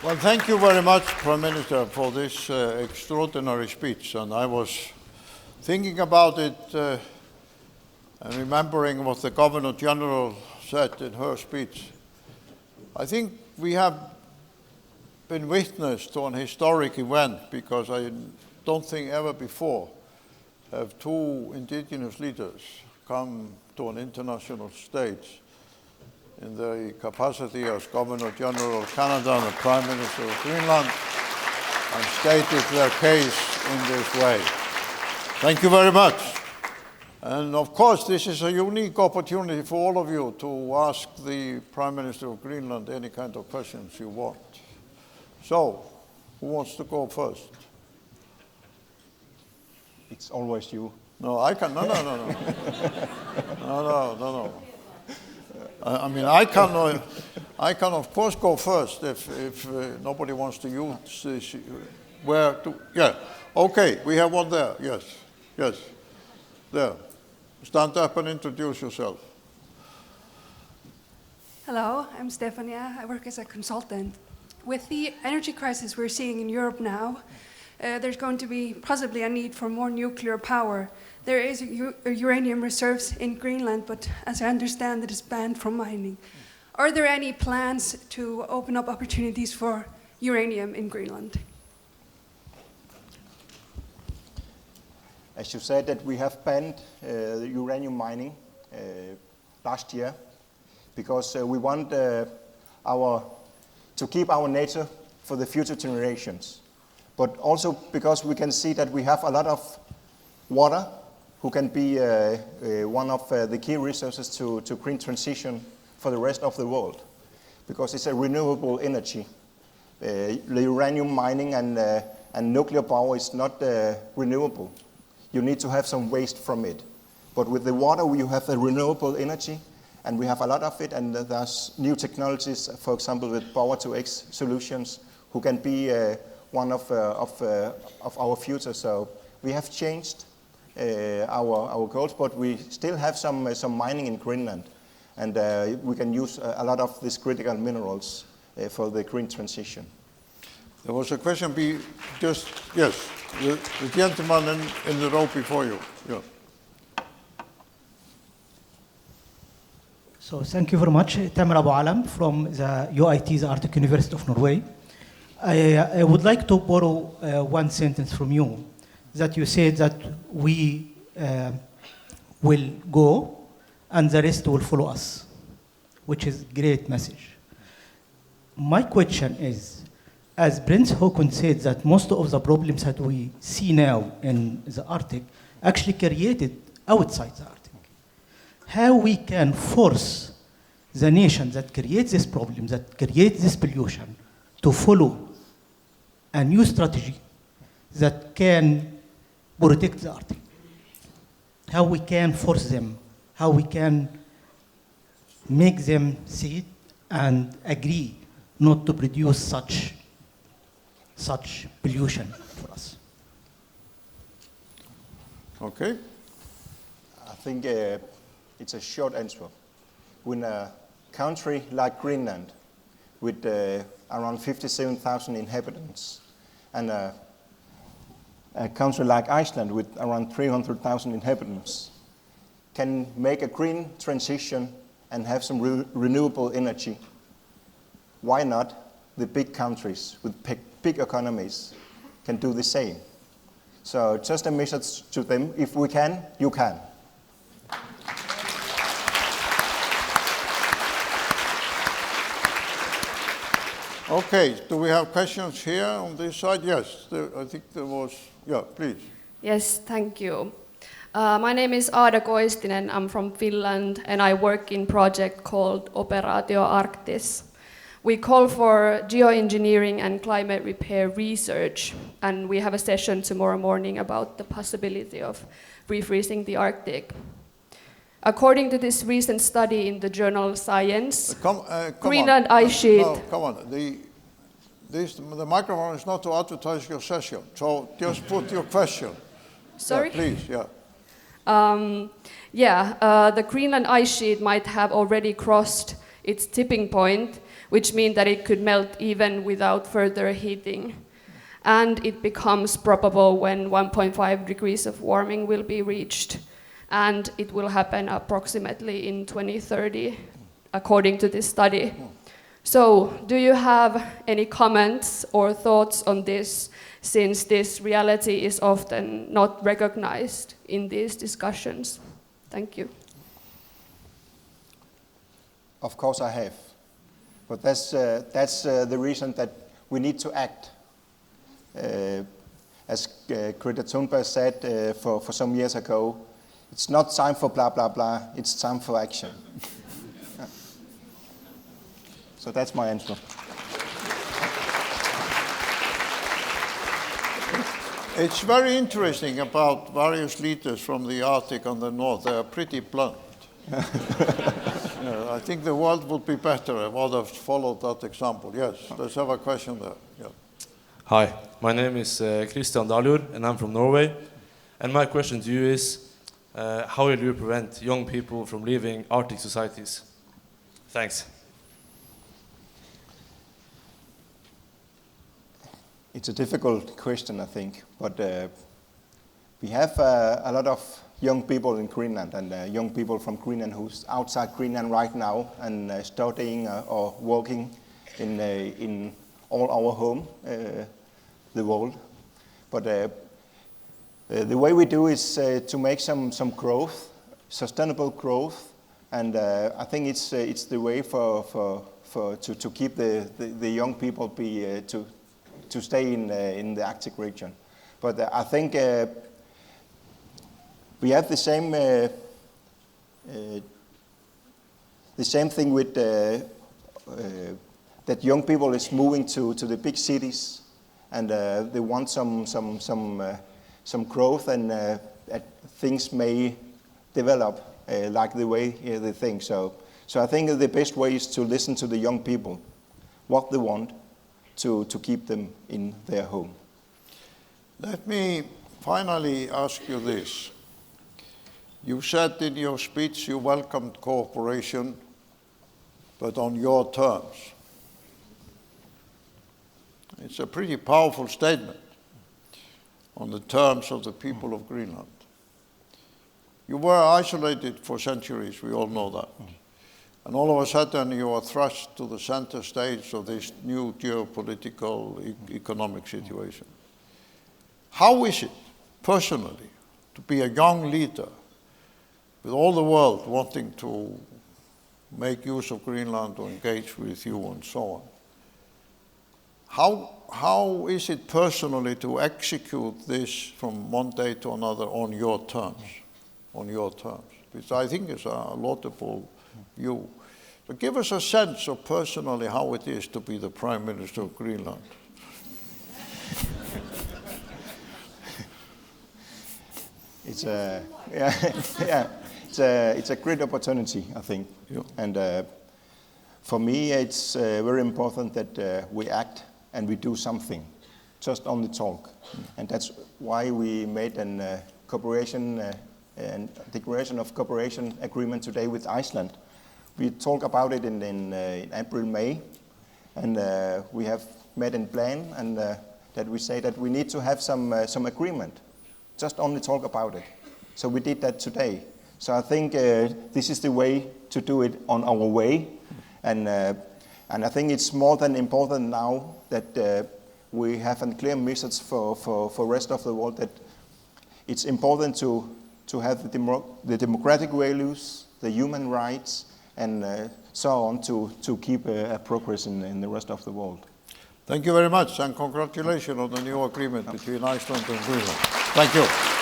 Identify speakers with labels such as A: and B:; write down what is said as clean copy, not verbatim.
A: Well, thank you very much, Prime Minister, for this extraordinary speech. And I was thinking about it and remembering what the Governor General said in her speech. I think we have been witness to an historic event, because I don't think ever before have two indigenous leaders come to an international stage in the capacity as Governor General of Canada and the Prime Minister of Greenland, and stated their case in this way. Thank you very much. And of course, this is a unique opportunity for all of you to ask the Prime Minister of Greenland any kind of questions you want. So, who wants to go first?
B: It's always you.
A: No, I can. No. No. I mean, I can of course go first if nobody wants to use this. Where to? Yeah. Okay, we have one there. Yes. There. Stand up and introduce yourself.
C: Hello, I'm Stefania. I work as a consultant. With the energy crisis we're seeing in Europe now, there's going to be possibly a need for more nuclear power. There is uranium reserves in Greenland, but as I understand, it is banned from mining. Are there any plans to open up opportunities for uranium in Greenland?
B: As you said, that we have banned the uranium mining last year because we want to keep our nature for the future generations. But also because we can see that we have a lot of water who can be one of the key resources to green transition for the rest of the world, because it's a renewable energy. The uranium mining and nuclear power is not renewable. You need to have some waste from it. But with the water, you have a renewable energy, and we have a lot of it, and there's new technologies, for example, with power-to-X solutions, who can be one of our future. So we have changed our goals, but we still have some mining in Greenland, and we can use a lot of these critical minerals for the green transition.
A: There was a question. Yes, the gentleman in the row before you. Yeah.
D: So thank you very much. Tamer Abu Alam from the UIT, the Arctic University of Norway. I would like to borrow one sentence from you, that you said that we will go and the rest will follow us, which is a great message. My question is, as Prince Haakon said, that most of the problems that we see now in the Arctic actually created outside the Arctic. How we can force the nation that creates this problem, that creates this pollution, to follow a new strategy that can protect the Arctic? How we can force them, how we can make them see it and agree not to produce such pollution for us.
A: Okay.
B: I think it's a short answer. When a country like Greenland, with around 57,000 inhabitants, and a country like Iceland with around 300,000 inhabitants, can make a green transition and have some renewable energy, why not the big countries with big economies can do the same? So just a message to them: if we can, you can.
A: Okay, do we have questions here on this side? Yes, I think there was. Yeah, please.
E: Yes, thank you. My name is Aada Koistinen. I'm from Finland, and I work in a project called Operaatio Arctis. We call for geoengineering and climate repair research, and we have a session tomorrow morning about the possibility of refreezing the Arctic. According to this recent study in the journal Science, Greenland ice sheet...
A: No, come on. The microphone is not to advertise your session, so just put your question.
E: Sorry?
A: Yeah, please, yeah.
E: The Greenland ice sheet might have already crossed its tipping point, which means that it could melt even without further heating. And it becomes probable when 1.5 degrees of warming will be reached. And it will happen approximately in 2030, according to this study. So, do you have any comments or thoughts on this, since this reality is often not recognized in these discussions? Thank you.
B: Of course I have. But that's the reason that we need to act. As Greta Thunberg said for some years ago, it's not time for blah, blah, blah, it's time for action. So that's my answer.
A: It's very interesting about various leaders from the Arctic and the North. They are pretty blunt. I think the world would be better if others followed that example. Yes, let's have a question there. Yeah.
F: Hi, my name is Christian Daljur, and I'm from Norway. And my question to you is, how will you prevent young people from leaving Arctic societies? Thanks.
B: It's a difficult question, I think, but we have a lot of young people in Greenland and young people from Greenland who's outside Greenland right now and studying or working in all our home, the world. But the way we do is to make some growth, sustainable growth, and I think it's the way to keep the young people to stay in the Arctic region. But I think we have the same thing with that young people is moving to the big cities, and they want some growth, and things may develop like the way they think. So I think the best way is to listen to the young people, what they want, to keep them in their home.
A: Let me finally ask you this. You said in your speech you welcomed cooperation, but on your terms. It's a pretty powerful statement, on the terms of the people of Greenland. You were isolated for centuries, we all know that. And all of a sudden you are thrust to the center stage of this new geopolitical, economic situation. How is it, personally, to be a young leader with all the world wanting to make use of Greenland or engage with you and so on? How is it personally to execute this from one day to another on your terms? Which I think is a laudable view. So give us a sense of personally how it is to be the Prime Minister of Greenland.
B: It's a great opportunity, I think.
A: Yeah.
B: And for me, it's very important that we act and we do something, just only talk. And that's why we made a cooperation and declaration of cooperation agreement today with Iceland. We talk about it in April, May, and we have made a plan, and that we say that we need to have some agreement, just only talk about it. So we did that today. So I think this is the way to do it on our way, and I think it's more than important now that we have a clear message for the rest of the world that it's important to have the democratic values, the human rights, and so on to keep progress in the rest of the world.
A: Thank you very much, and congratulations on the new agreement between Iceland and Greenland. Thank you.